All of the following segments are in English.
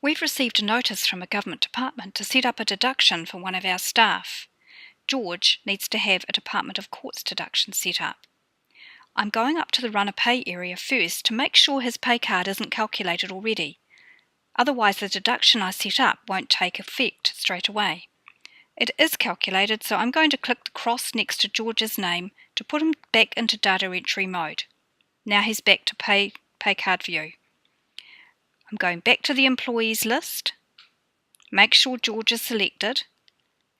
We've received a notice from a government department to set up a deduction for one of our staff. George needs to have a Department of Courts deduction set up. I'm going up to the runner pay area first to make sure his pay card isn't calculated already. Otherwise the deduction I set up won't take effect straight away. It is calculated, so I'm going to click the cross next to George's name to put him back into data entry mode. Now he's back to pay card view. I'm going back to the employees list, make sure George is selected,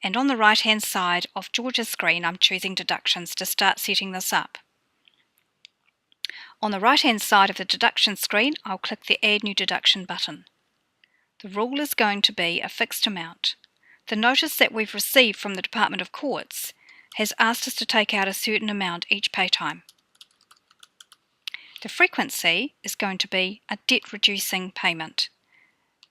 and on the right hand side of George's screen I'm choosing deductions to start setting this up. On the right hand side of the deduction screen I'll click the Add New Deduction button. The rule is going to be a fixed amount. The notice that we've received from the Department of Courts has asked us to take out a certain amount each pay time. The frequency is going to be a debt-reducing payment.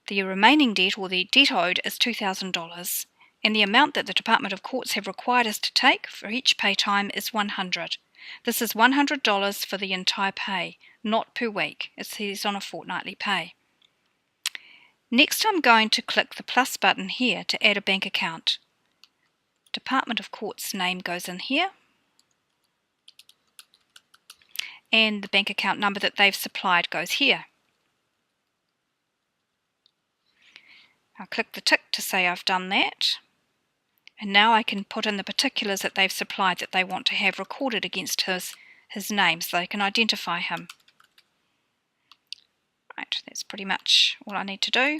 The remaining debt, or the debt owed, is $2,000, and the amount that the Department of Courts have required us to take for each pay time is $100. This is $100 for the entire pay, not per week. It's on a fortnightly pay. Next, I'm going to click the plus button here to add a bank account. Department of Courts name goes in here, and the bank account number that they've supplied goes here. I'll click the tick to say I've done that, and now I can put in the particulars that they've supplied that they want to have recorded against his name so they can identify him. Right, that's pretty much all I need to do.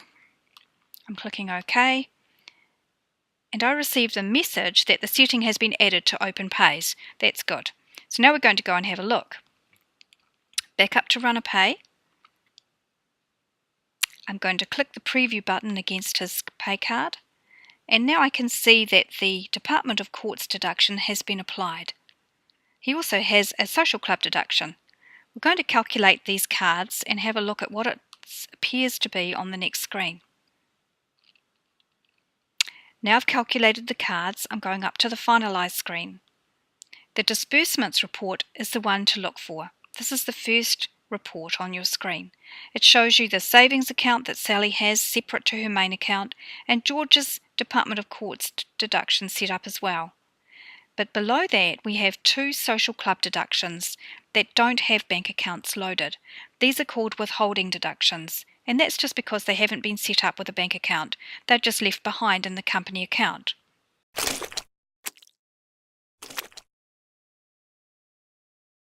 I'm clicking OK, and I received a message that the setting has been added to Open Pays. That's good. So now we're going to go and have a look. Back up to Runner Pay. I'm going to click the preview button against his pay card, and now I can see that the Department of Courts deduction has been applied. He also has a social club deduction. We're going to calculate these cards and have a look at what it appears to be on the next screen. Now I've calculated the cards, I'm going up to the Finalise screen. The disbursements report is the one to look for. This is the first report on your screen. It shows you the savings account that Sally has separate to her main account, and George's Department of Courts deduction set up as well. But below that we have two social club deductions that don't have bank accounts loaded. These are called withholding deductions, and that's just because they haven't been set up with a bank account. They're just left behind in the company account.